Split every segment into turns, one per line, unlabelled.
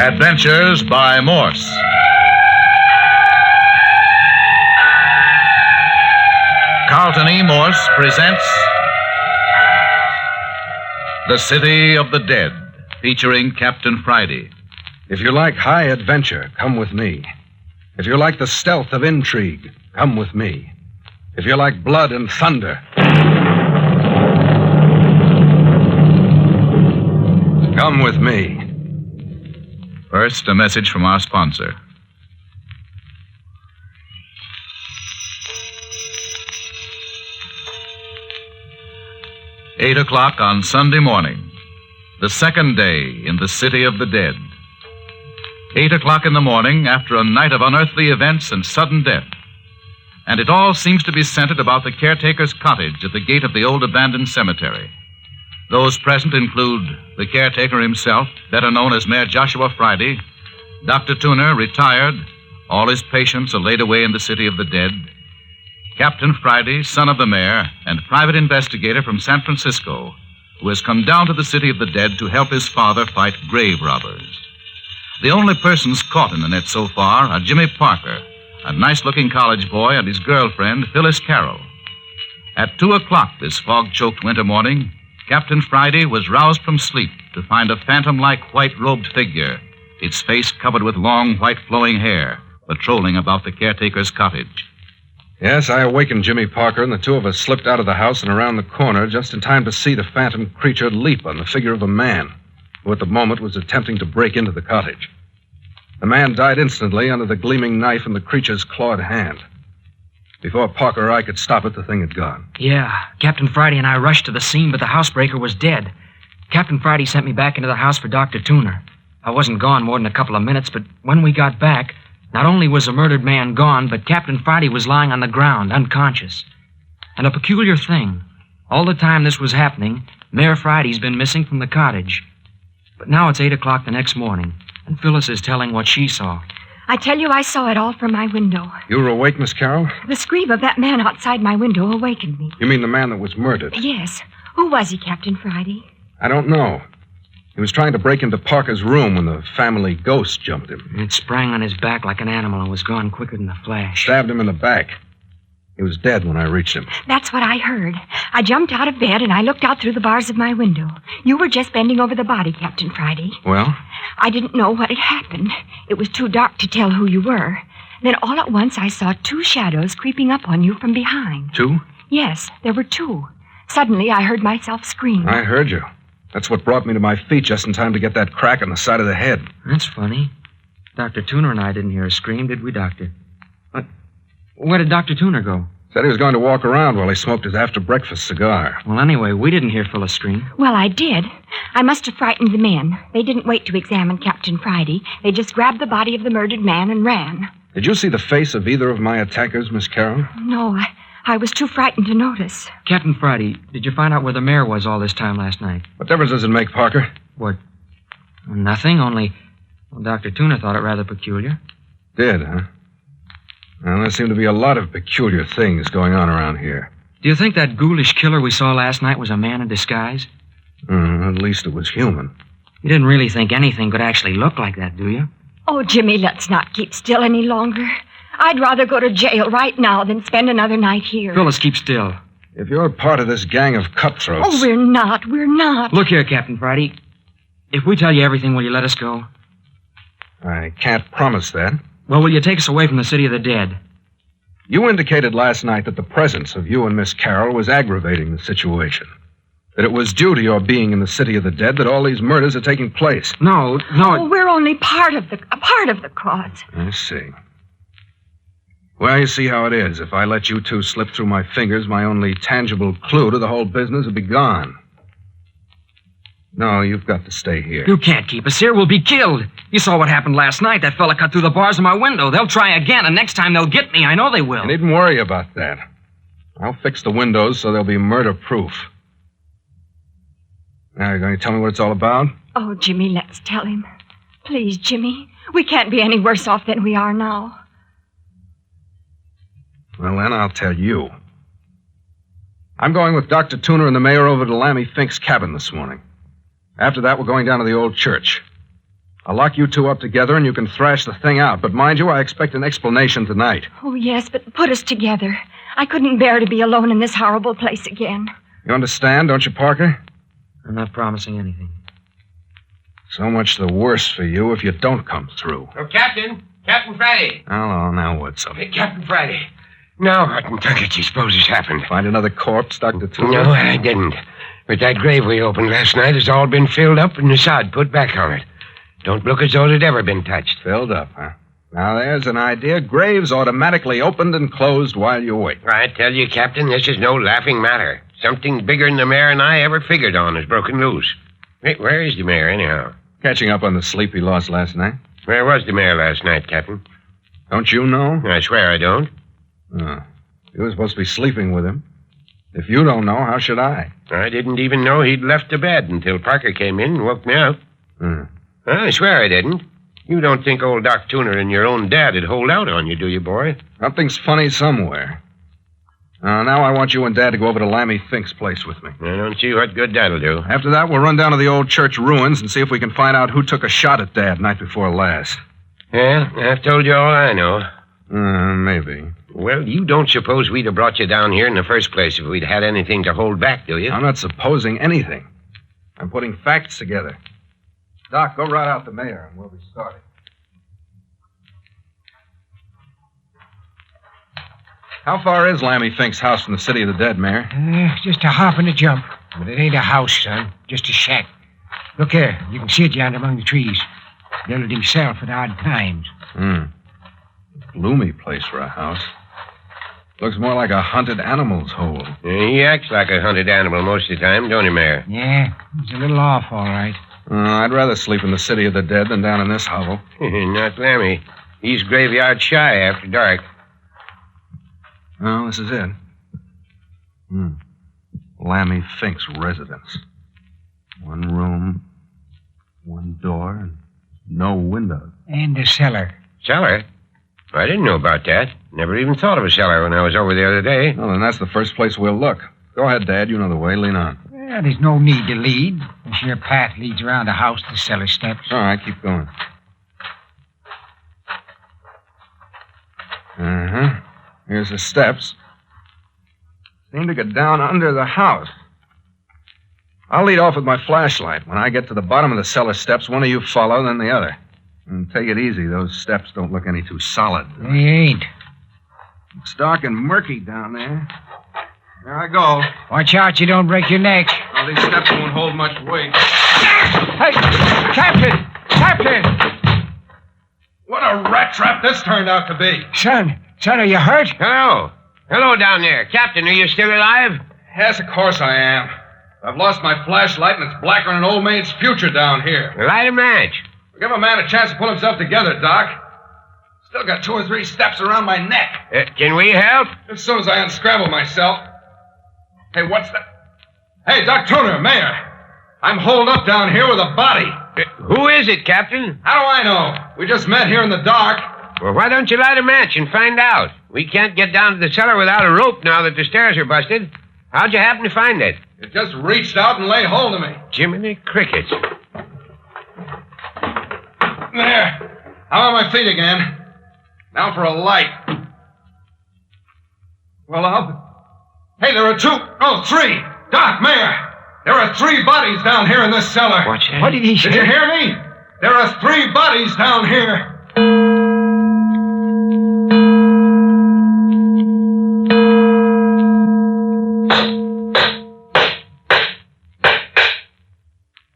Adventures by Morse. Carlton E. Morse presents The City of the Dead, featuring Captain Friday.
If you like high adventure, come with me. If you like the stealth of intrigue, come with me. If you like blood and thunder, come with me.
First, a message from our sponsor. Eight o'clock on Sunday morning, the second day in the City of the Dead. 8 o'clock in the morning after a night of unearthly events and sudden death. And it all seems to be centered about the caretaker's cottage at the gate of the old abandoned cemetery. Those present include the caretaker himself, better known as Mayor Joshua Friday, Dr. Tuner, retired, all his patients are laid away in the City of the Dead, Captain Friday, son of the mayor, and private investigator from San Francisco, who has come down to the City of the Dead to help his father fight grave robbers. The only persons caught in the net so far are Jimmy Parker, a nice-looking college boy, and his girlfriend, Phyllis Carroll. At 2 o'clock this fog-choked winter morning, Captain Friday was roused from sleep to find a phantom-like white-robed figure, its face covered with long, white flowing hair, patrolling about the caretaker's cottage.
Yes, I awakened Jimmy Parker, and the two of us slipped out of the house and around the corner just in time to see the phantom creature leap on the figure of a man, who at the moment was attempting to break into the cottage. The man died instantly under the gleaming knife in the creature's clawed hand. Before Parker or I could stop it, the thing had gone.
Yeah, Captain Friday and I rushed to the scene, but the housebreaker was dead. Captain Friday sent me back into the house for Dr. Tuner. I wasn't gone more than a couple of minutes, but when we got back, not only was the murdered man gone, but Captain Friday was lying on the ground, unconscious. And a peculiar thing, all the time this was happening, Mayor Friday's been missing from the cottage. But now it's 8 o'clock the next morning, and Phyllis is telling what she saw.
I tell you, I saw it all from my window.
You were awake, Miss Carroll?
The scream of that man outside my window awakened me.
You mean the man that was murdered?
Yes. Who was he, Captain Friday?
I don't know. He was trying to break into Parker's room when the family ghost jumped him.
It sprang on his back like an animal and was gone quicker than a flash.
Stabbed him in the back. He was dead when I reached him.
That's what I heard. I jumped out of bed and I looked out through the bars of my window. You were just bending over the body, Captain Friday.
Well?
I didn't know what had happened. It was too dark to tell who you were. Then all at once I saw two shadows creeping up on you from behind.
Two?
Yes, there were two. Suddenly I heard myself scream.
I heard you. That's what brought me to my feet just in time to get that crack on the side of the head.
That's funny. Dr. Tuner and I didn't hear a scream, did we, Doctor? Where did Dr. Tuner go?
Said he was going to walk around while he smoked his after-breakfast cigar.
Well, anyway, we didn't hear Phyllis scream.
Well, I did. I must have frightened the men. They didn't wait to examine Captain Friday. They just grabbed the body of the murdered man and ran.
Did you see the face of either of my attackers, Miss Carroll?
No, I was too frightened to notice.
Captain Friday, did you find out where the mayor was all this time last night?
What difference does it make, Parker?
What? Nothing, only... Well, Dr. Tuner thought it rather peculiar.
Did, huh? Well, there seem to be a lot of peculiar things going on around here.
Do you think that ghoulish killer we saw last night was a man in disguise?
At least it was human.
You didn't really think anything could actually look like that, do you?
Oh, Jimmy, let's not keep still any longer. I'd rather go to jail right now than spend another night here.
Phyllis, keep still.
If you're part of this gang of cutthroats...
Oh, we're not.
Look here, Captain Friday. If we tell you everything, will you let us go?
I can't promise that.
Well, will you take us away from the City of the Dead?
You indicated last night that the presence of you and Miss Carroll was aggravating the situation. That it was due to your being in the City of the Dead that all these murders are taking place.
No.
Oh, we're only part of the cause.
I see. Well, you see how it is. If I let you two slip through my fingers, my only tangible clue to the whole business would be gone. No, you've got to stay here.
You can't keep us here. We'll be killed. You saw what happened last night. That fella cut through the bars of my window. They'll try again, and next time they'll get me. I know they will.
You needn't worry about that. I'll fix the windows so they'll be murder-proof. Now, you're going to tell me what it's all about?
Oh, Jimmy, let's tell him. Please, Jimmy. We can't be any worse off than we are now.
Well, then I'll tell you. I'm going with Dr. Tuner and the mayor over to Lammy Fink's cabin this morning. After that, we're going down to the old church. I'll lock you two up together and you can thrash the thing out. But mind you, I expect an explanation tonight.
Oh, yes, but put us together. I couldn't bear to be alone in this horrible place again.
You understand, don't you, Parker?
I'm not promising anything.
So much the worse for you if you don't come through.
Oh, Captain Friday.
Hello, now what's up?
Hey, Captain Friday. Now, what in Tucket you suppose has happened?
Find another corpse, Dr. Tudor?
No, I didn't. But that grave we opened last night has all been filled up and the sod put back on it. Don't look as though it had ever been touched.
Filled up, huh? Now, there's an idea. Graves automatically opened and closed while you wait.
I tell you, Captain, this is no laughing matter. Something bigger than the mayor and I ever figured on has broken loose. Hey, where is the mayor, anyhow?
Catching up on the sleep he lost last night.
Where was the mayor last night, Captain?
Don't you know?
I swear I don't.
You were supposed to be sleeping with him. If you don't know, how should I?
I didn't even know he'd left the bed until Parker came in and woke me up. I swear I didn't. You don't think old Doc Tuner and your own dad would hold out on you, do you, boy?
Something's funny somewhere. Now I want you and Dad to go over to Lammy Fink's place with me.
I don't see what good that'll do.
After that, we'll run down to the old church ruins and see if we can find out who took a shot at Dad night before last.
Yeah, I've told you all I know.
Maybe.
Well, you don't suppose we'd have brought you down here in the first place if we'd had anything to hold back, do you?
I'm not supposing anything. I'm putting facts together. Doc, go right out the mayor and we'll be starting. How far is Lammy Fink's house from the city of the dead, Mayor?
Just a hop and a jump. But it ain't a house, son. Just a shack. Look here. You can see it yonder among the trees. Built it himself at odd times.
Gloomy place for a house. Looks more like a hunted animal's hole.
He acts like a hunted animal most of the time, don't he, Mayor?
Yeah, he's a little off, all right.
I'd rather sleep in the city of the dead than down in this hovel.
Not Lammy. He's graveyard shy after dark.
Oh, this is it. Lammy Fink's residence. One room, one door, and no windows.
And a cellar.
Cellar? I didn't know about that. Never even thought of a cellar when I was over the other day.
Well, then that's the first place we'll look. Go ahead, Dad. You know the way. Lean on.
Well, there's no need to lead. The sheer path leads around the house to cellar steps.
All right, keep going. Here's the steps. Seem to get down under the house. I'll lead off with my flashlight. When I get to the bottom of the cellar steps, one of you follow, then the other. And take it easy. Those steps don't look any too solid.
They ain't.
It's dark and murky down there. There I go.
Watch out you don't break your neck.
Well, these steps won't hold much weight.
Hey, Captain! Captain!
What a rat trap this turned out to be.
Son, are you hurt?
Hello down there. Captain, are you still alive?
Yes, of course I am. I've lost my flashlight, and it's blacker than an old maid's future down here.
Light a match.
Give a man a chance to pull himself together, Doc. Still got 2 or 3 steps around my neck.
Can we help?
As soon as I unscramble myself. Hey, what's that? Hey, Doc Tuner, Mayor. I'm holed up down here with a body.
Who is it, Captain?
How do I know? We just met here in the dark.
Well, why don't you light a match and find out? We can't get down to the cellar without a rope now that the stairs are busted. How'd you happen to find it?
It just reached out and laid hold of me.
Jiminy crickets.
There. I'm on my feet again. Now for a light. Well, Hey, there are 2, 3. Doc, Mayor. There are 3 bodies down here in this cellar.
What's that?
What did he say?
Did you hear me? There are 3 bodies down here.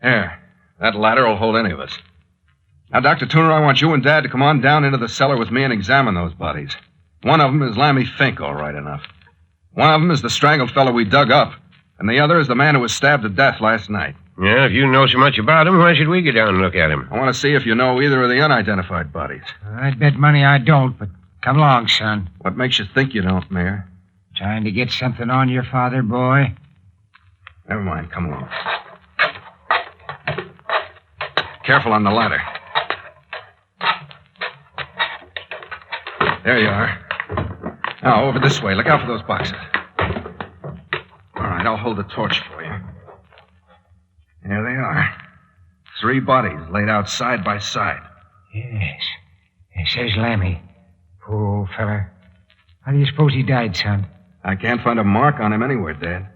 There. That ladder will hold any of us. Now, Dr. Tuner, I want you and Dad to come on down into the cellar with me and examine those bodies. One of them is Lammy Fink, all right enough. One of them is the strangled fellow we dug up, and the other is the man who was stabbed to death last night.
Yeah, if you know so much about him, why should we go down and look at him?
I want to see if you know either of the unidentified bodies.
I'd bet money I don't, but come along, son.
What makes you think you don't, Mayor?
Trying to get something on your father, boy?
Never mind, come along. Careful on the ladder. There you are. Now, over this way. Look out for those boxes. All right, I'll hold the torch for you. There they are. 3 3 bodies laid out side by side.
Yes. It says Lammy. Poor old fella. How do you suppose he died, son?
I can't find a mark on him anywhere, Dad.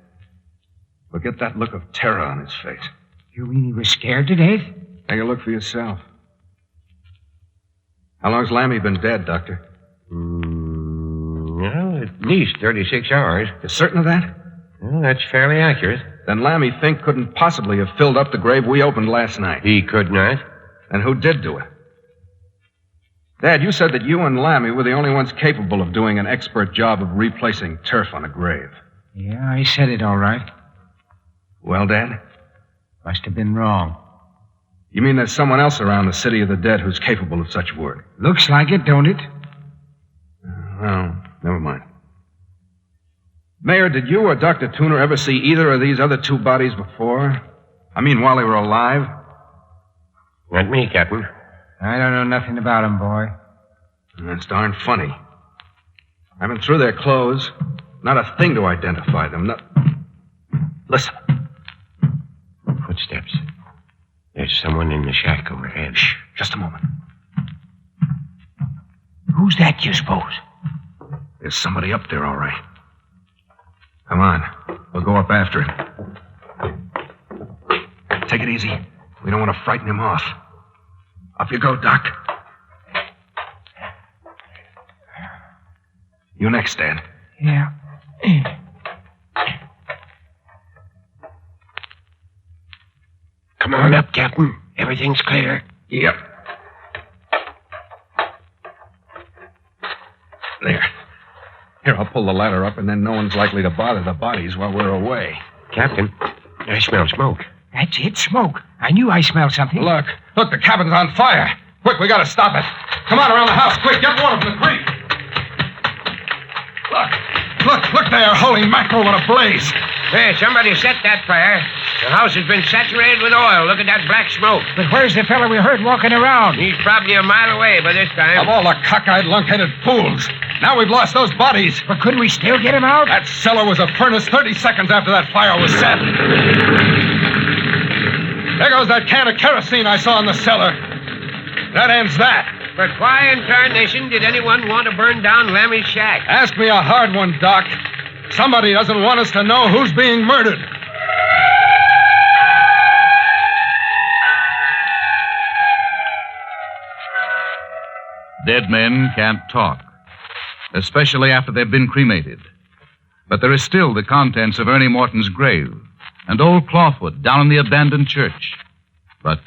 Look at that look of terror on his face.
You mean he was scared to death?
Take a look for yourself. How long's Lammy been dead, Doctor?
Well, at least 36 hours.
You certain of that?
Well, that's fairly accurate.
Then Lammy Fink couldn't possibly have filled up the grave we opened last night.
He could not.
And who did do it? Dad, you said that you and Lammy were the only ones capable of doing an expert job of replacing turf on a grave.
Yeah, I said it all right.
Well, Dad?
Must have been wrong.
You mean there's someone else around the city of the dead who's capable of such work?
Looks like it, don't it?
Well, never mind. Mayor, did you or Dr. Tuner ever see either of these other 2 bodies before? I mean, while they were alive?
Not me, Captain.
I don't know nothing about him, boy.
That's darn funny. I've been through their clothes. Not a thing to identify them. Listen.
Footsteps. There's someone in the shack overhead.
Shh, just a moment.
Who's that, you suppose?
There's somebody up there, all right. Come on. We'll go up after him. Take it easy. We don't want to frighten him off. Up you go, Doc. You next, Dad.
Yeah.
Come on up, Captain. Everything's clear.
Yep. There. Here, I'll pull the ladder up, and then no one's likely to bother the bodies while we're away.
Captain, I smell smoke.
That's it, smoke. I knew I smelled something.
Look, the cabin's on fire. Quick, we gotta stop it. Come on around the house, quick, get water from the creek. Look there, holy mackerel, what a blaze.
Hey, somebody set that fire. The house has been saturated with oil. Look at that black smoke.
But where's the fellow we heard walking around?
He's probably a mile away by this time.
Of all the cockeyed, lunk-headed fools. Now we've lost those bodies.
But couldn't we still get him out?
That cellar was a furnace 30 seconds after that fire was set. There goes that can of kerosene I saw in the cellar. That ends that.
But why in tarnation did anyone want to burn down Lammy's shack?
Ask me a hard one, Doc. Somebody doesn't want us to know who's being murdered.
Dead men can't talk, especially after they've been cremated. But there is still the contents of Ernie Morton's grave and old Clawfoot down in the abandoned church. But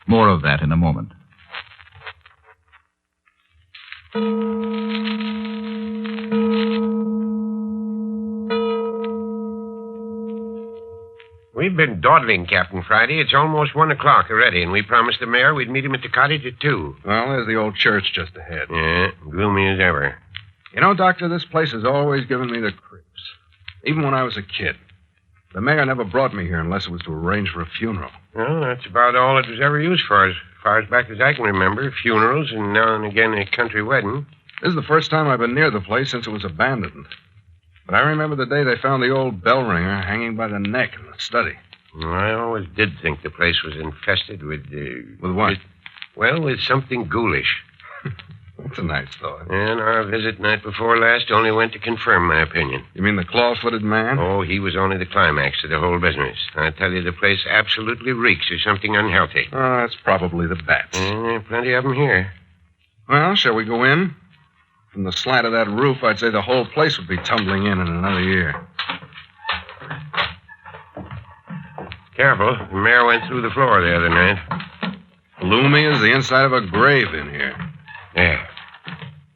more of that in a moment.
We've been dawdling, Captain Friday. It's almost 1 o'clock already, and we promised the mayor we'd meet him at the cottage at 2.
Well, there's the old church just ahead.
Yeah, gloomy as ever.
You know, Doctor, this place has always given me the creeps. Even when I was a kid. The mayor never brought me here unless it was to arrange for a funeral.
Well, that's about all it was ever used for, as far as back as I can remember. Funerals and now and again a country wedding.
This is the first time I've been near the place since it was abandoned. But I remember the day they found the old bell ringer hanging by the neck in the study.
Well, I always did think the place was infested with...
With what?
With something ghoulish.
That's a nice thought.
And our visit night before last only went to confirm my opinion.
You mean the claw-footed man?
Oh, he was only the climax to the whole business. I tell you, the place absolutely reeks of something unhealthy.
Oh, that's probably the bats.
Plenty of them here.
Well, shall we go in? From the slant of that roof, I'd say the whole place would be tumbling in another year.
Careful. The mayor went through the floor the other night.
Gloomy as the inside of a grave in here.
There.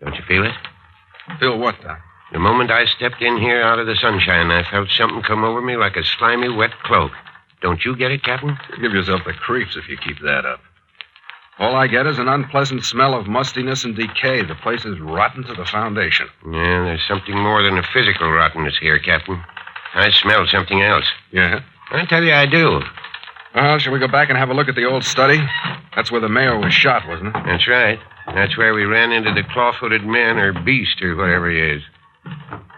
Don't you feel it?
Feel what, Doc?
The moment I stepped in here out of the sunshine, I felt something come over me like a slimy, wet cloak. Don't you get it, Captain?
You give yourself the creeps if you keep that up. All I get is an unpleasant smell of mustiness and decay. The place is rotten to the foundation.
Yeah, there's something more than a physical rottenness here, Captain. I smell something else.
Yeah?
I tell you, I do.
Well, shall we go back and have a look at the old study? That's where the mayor was shot, wasn't it?
That's right. That's where we ran into the claw-footed man or beast or whatever he is.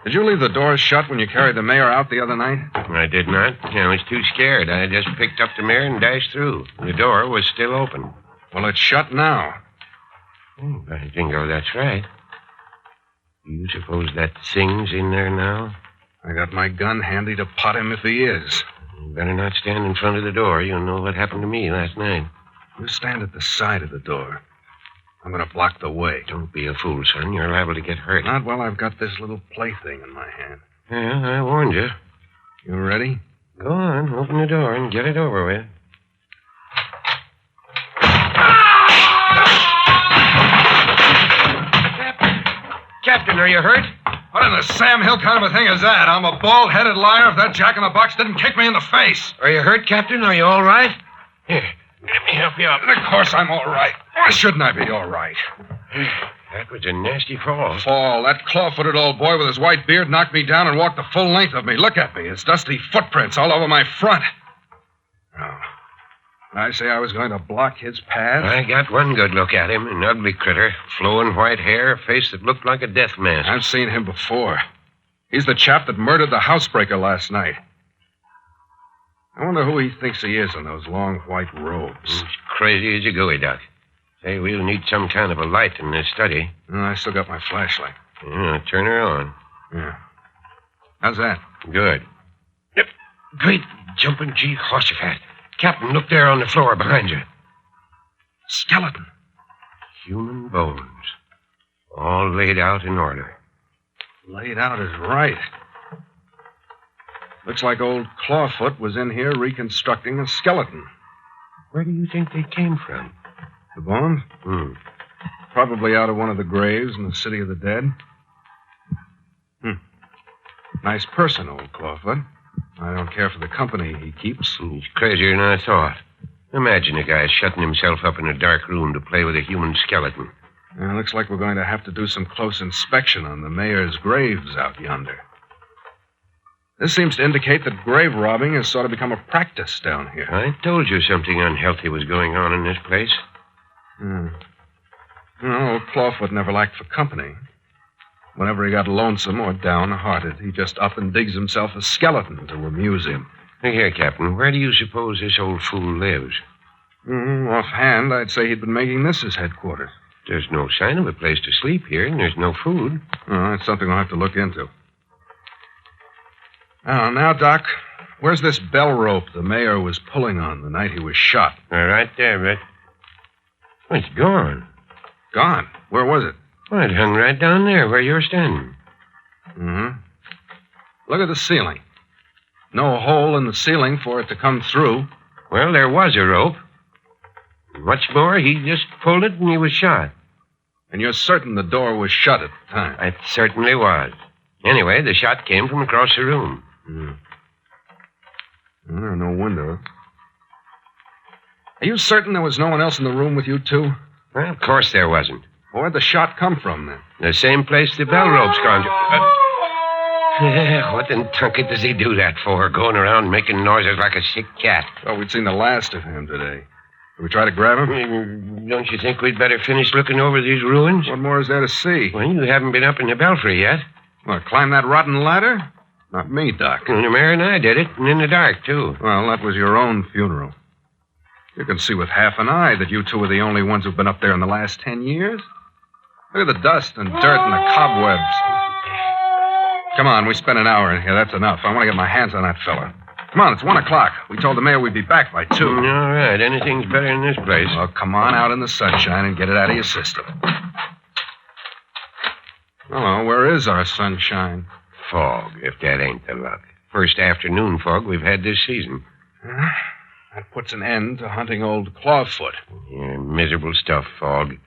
Did you leave the door shut when you carried the mayor out the other night?
I did not. I was too scared. I just picked up the mare and dashed through. The door was still open.
Well, it's shut now.
By jingo, that's right. Do you suppose that thing's in there now?
I got my gun handy to pot him if he is.
You better not stand in front of the door. You'll know what happened to me last night.
You stand at the side of the door. I'm going to block the way.
Don't be a fool, son. You're liable to get hurt.
Not while I've got this little plaything in my hand.
Yeah, I warned you.
You ready?
Go on, open the door and get it over with. Captain, are you hurt?
What in the Sam Hill kind of a thing is that? I'm a bald-headed liar if that jack-in-the-box didn't kick me in the face.
Are you hurt, Captain? Are you all right? Here, let me help you up.
Of course I'm all right. Why shouldn't I be all right?
That was a nasty fall.
Fall. That claw-footed old boy with his white beard knocked me down and walked the full length of me. Look at me. His dusty footprints all over my front. Oh. Did I say I was going to block his path?
I got one good look at him. An ugly critter. Flowing white hair, a face that looked like a death mask.
I've seen him before. He's the chap that murdered the housebreaker last night. I wonder who he thinks he is in those long white robes.
He's crazy as a gooey duck. Say, we'll need some kind of a light in this study.
I still got my flashlight.
Yeah, turn her on.
Yeah. How's that?
Good. Yep. Great jumping G horsefat. Captain, look there on the floor behind you.
Skeleton.
Human bones. All laid out in order.
Laid out is right. Looks like old Clawfoot was in here reconstructing a skeleton.
Where do you think they came from?
The bones? Probably out of one of the graves in the City of the Dead. Nice person, old Clawfoot. I don't care for the company he keeps.
He's crazier than I thought. Imagine a guy shutting himself up in a dark room to play with a human skeleton.
Looks like we're going to have to do some close inspection on the mayor's graves out yonder. This seems to indicate that grave robbing has sort of become a practice down here.
I told you something unhealthy was going on in this place.
Old Clawfoot never lacked for company. Whenever he got lonesome or downhearted, he just up and digs himself a skeleton to amuse him.
Look here, Captain. Where do you suppose this old fool lives?
Offhand, I'd say he'd been making this his headquarters.
There's no sign of a place to sleep here, and there's no food.
That's something we'll have to look into. Now, Doc, where's this bell rope the mayor was pulling on the night he was shot?
Right there, Brett. Oh, it's gone.
Gone? Where was it?
Well, it hung right down there where you're standing.
Look at the ceiling. No hole in the ceiling for it to come through.
Well, there was a rope. What's more, he just pulled it and he was shot.
And you're certain the door was shut at the time?
It certainly was. Anyway, the shot came from across the room.
Well, there are no windows. Are you certain there was no one else in the room with you, too?
Well, of course there wasn't.
Well, where'd the shot come from, then?
The same place the bell rope's gone to. What in Tunket does he do that for? Going around making noises like a sick cat.
Well, we'd seen the last of him today. Did we try to grab him?
Don't you think we'd better finish looking over these ruins?
What more is there to see?
Well, you haven't been up in the belfry yet.
What, climb that rotten ladder? Not me, Doc.
And the mayor and I did it, and in the dark, too.
Well, that was your own funeral. You can see with half an eye that you two are the only ones who've been up there in the last 10 years. Look at the dust and dirt and the cobwebs. Come on, we spent an hour in here. That's enough. I want to get my hands on that fella. Come on, it's 1 o'clock. We told the mayor we'd be back by 2.
All right, anything's better in this place.
Well, come on out in the sunshine and get it out of your system. Hello, where is our sunshine?
Fog, if that ain't the luck. First afternoon fog we've had this season.
That puts an end to hunting old Clawfoot.
Yeah, miserable stuff, fog.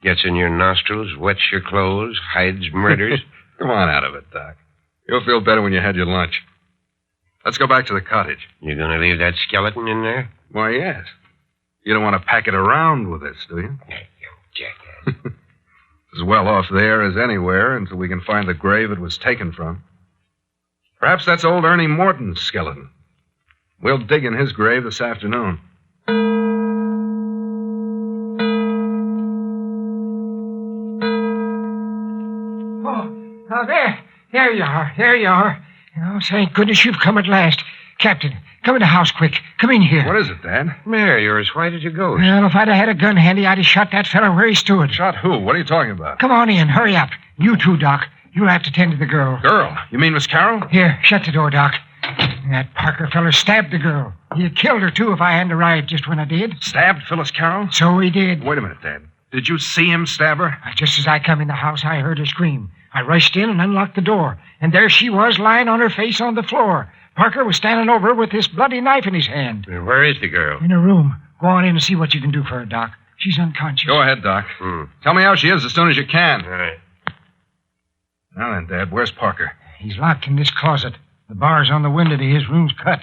Gets in your nostrils, wets your clothes, hides murders.
Come on out of it, Doc. You'll feel better when you had your lunch. Let's go back to the cottage.
You gonna leave that skeleton in there?
Why, yes. You don't want to pack it around with us, do you?
Jackass.
As well off there as anywhere until we can find the grave it was taken from. Perhaps that's old Ernie Morton's skeleton. We'll dig in his grave this afternoon.
Oh, there. There you are. There you are. Oh, thank goodness you've come at last. Captain, come in the house quick. Come in here.
What is it, Dad?
Mare, you're as white as a ghost.
Well, if I'd have had a gun handy, I'd have shot that fellow where he stood.
Shot who? What are you talking about?
Come on in. Hurry up. You too, Doc. You'll have to tend to the girl.
Girl? You mean Miss Carroll?
Here, shut the door, Doc. That Parker feller stabbed the girl. He'd killed her, too, if I hadn't arrived just when I did.
Stabbed Phyllis Carroll?
So he did.
Wait a minute, Dad. Did you see him stab her?
Just as I come in the house, I heard her scream. I rushed in and unlocked the door. And there she was, lying on her face on the floor. Parker was standing over her with this bloody knife in his hand.
Where is the girl?
In her room. Go on in and see what you can do for her, Doc. She's unconscious.
Go ahead, Doc. Tell me how she is as soon as you can.
All right.
Now then, Dad, where's Parker?
He's locked in this closet. The bars on the window to his room's cut.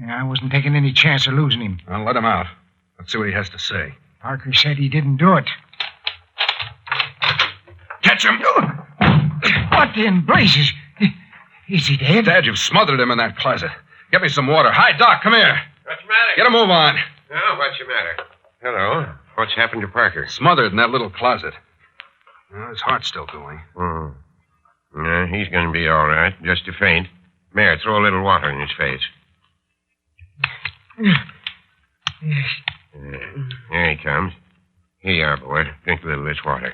I wasn't taking any chance of losing him.
I'll let him out. Let's see what he has to say.
Parker said he didn't do it.
Catch him!
What in blazes? Is he dead?
Dad, you've smothered him in that closet. Get me some water. Hi, Doc, come here.
What's the matter?
Get a move on.
Oh, what's the matter? Hello. What's happened to Parker?
Smothered in that little closet. Well, his heart's still going.
He's going to be all right. Just a faint. Mare, throw a little water in his face. There he comes. Here you are, boy. Drink a little of this water.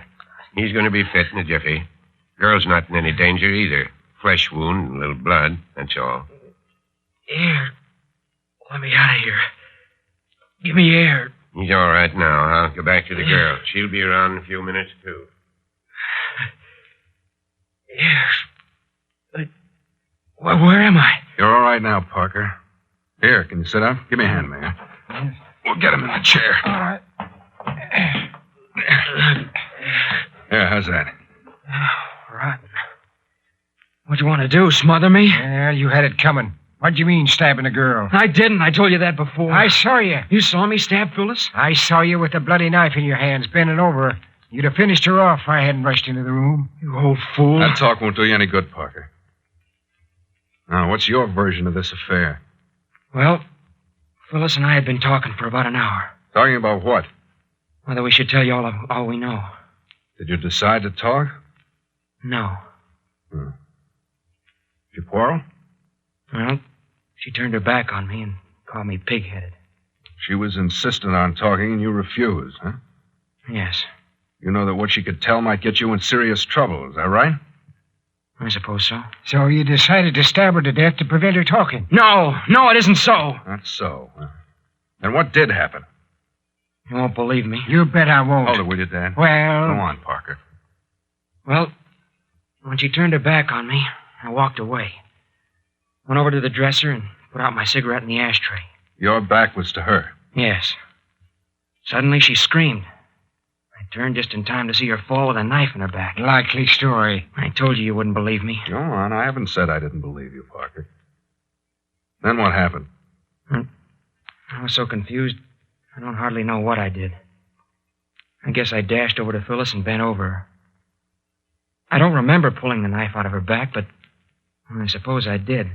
He's going to be fit in a jiffy. Girl's not in any danger either. Flesh wound and a little blood, that's all.
Air. Let me out of here. Give me air.
He's all right now. I'll go back to the girl. She'll be around in a few minutes, too.
Air. But where am I?
You're all right now, Parker. Here, can you sit up? Give me a hand, man. We'll get him in the chair.
All right.
Here, how's that?
Rotten. What do you want to do, smother me?
Well, you had it coming. What'd you mean, stabbing a girl?
I didn't. I told you that before.
I saw you.
You saw me stab Phyllis?
I saw you with a bloody knife in your hands, bending over her. You'd have finished her off if I hadn't rushed into the room.
You old fool.
That talk won't do you any good, Parker. Now, what's your version of this affair?
Well, Phyllis and I had been talking for about an hour.
Talking about what?
Whether we should tell you all we know.
Did you decide to talk?
No.
Did you quarrel?
Well, she turned her back on me and called me pig-headed.
She was insistent on talking and you refused, huh?
Yes.
You know that what she could tell might get you in serious trouble, is that right?
I suppose so.
So you decided to stab her to death to prevent her talking?
No, it isn't so.
Not so. And what did happen?
You won't believe me.
You bet I won't.
Hold it, will you, Dad?
Well...
Go on, Parker.
Well, when she turned her back on me, I walked away. Went over to the dresser and put out my cigarette in the ashtray.
Your back was to her.
Yes. Suddenly she screamed. I turned just in time to see her fall with a knife in her back.
Likely story.
I told you wouldn't believe me.
Go on. I haven't said I didn't believe you, Parker. Then what happened?
I was so confused, I don't hardly know what I did. I guess I dashed over to Phyllis and bent over her. I don't remember pulling the knife out of her back, but I suppose I did.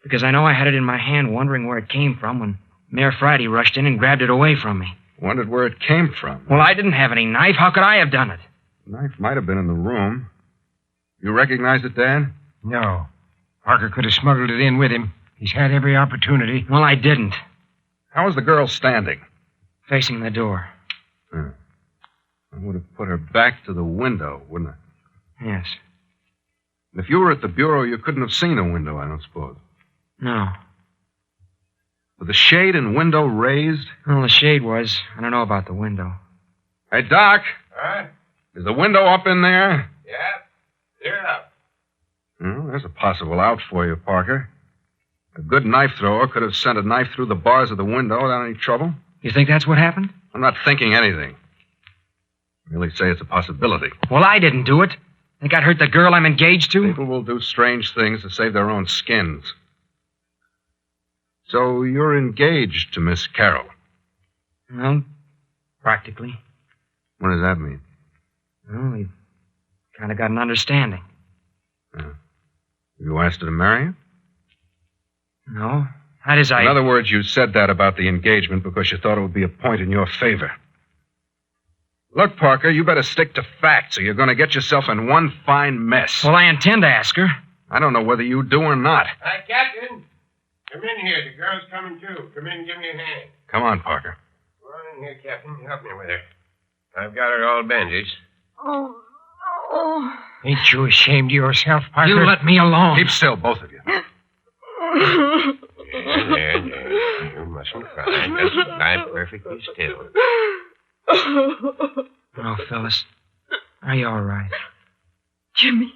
Because I know I had it in my hand wondering where it came from when Mayor Friday rushed in and grabbed it away from me.
Wondered where it came from.
Well, I didn't have any knife. How could I have done it?
The knife might have been in the room. You recognize it, Dan?
No. Parker could have smuggled it in with him. He's had every opportunity.
Well, I didn't.
How was the girl standing?
Facing the door.
I would have put her back to the window, wouldn't I?
Yes.
If you were at the bureau, you couldn't have seen the window, I don't suppose.
No.
With the shade and window raised?
Well, the shade was. I don't know about the window.
Hey, Doc.
Huh?
Is the window up in there?
Yeah. Clear up.
Well, there's a possible out for you, Parker. A good knife thrower could have sent a knife through the bars of the window without any trouble.
You think that's what happened?
I'm not thinking anything. I really say it's a possibility.
Well, I didn't do it. Think I'd hurt the girl I'm engaged to?
People will do strange things to save their own skins. So you're engaged to Miss Carroll?
Well, practically.
What does that mean?
Well, we've kind of got an understanding.
You asked her to marry you?
No. That is,
In other words, you said that about the engagement because you thought it would be a point in your favor. Look, Parker, you better stick to facts or you're going to get yourself in one fine mess.
Well, I intend to ask her.
I don't know whether you do or not.
Hi, Captain. Come in here. The girl's coming, too. Come in and give me a hand.
Come on, Parker.
Go on in here, Captain. Help me with her. I've got her all bandaged.
Oh, no.
Ain't you ashamed of yourself, Parker?
You let me alone.
Keep still, both of you.
There. You mustn't cry. Just lie perfectly still.
Oh, Phyllis. Are you all right?
Jimmy.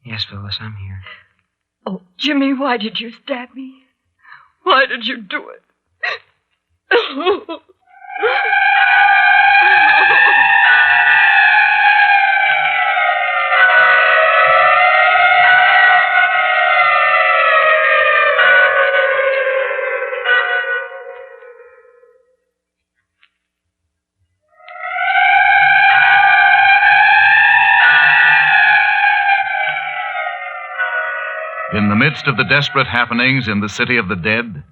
Yes, Phyllis, I'm here.
Oh, Jimmy, why did you stab me? Why did you do it?
In the midst of the desperate happenings in the city of the dead,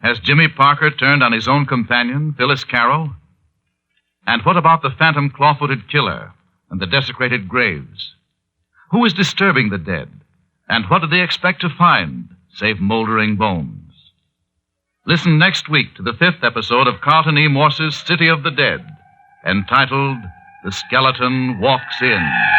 has Jimmy Parker turned on his own companion, Phyllis Carroll? And what about the phantom claw-footed killer and the desecrated graves? Who is disturbing the dead? And what do they expect to find, save moldering bones? Listen next week to the 5th episode of Carlton E. Morse's City of the Dead, entitled The Skeleton Walks In.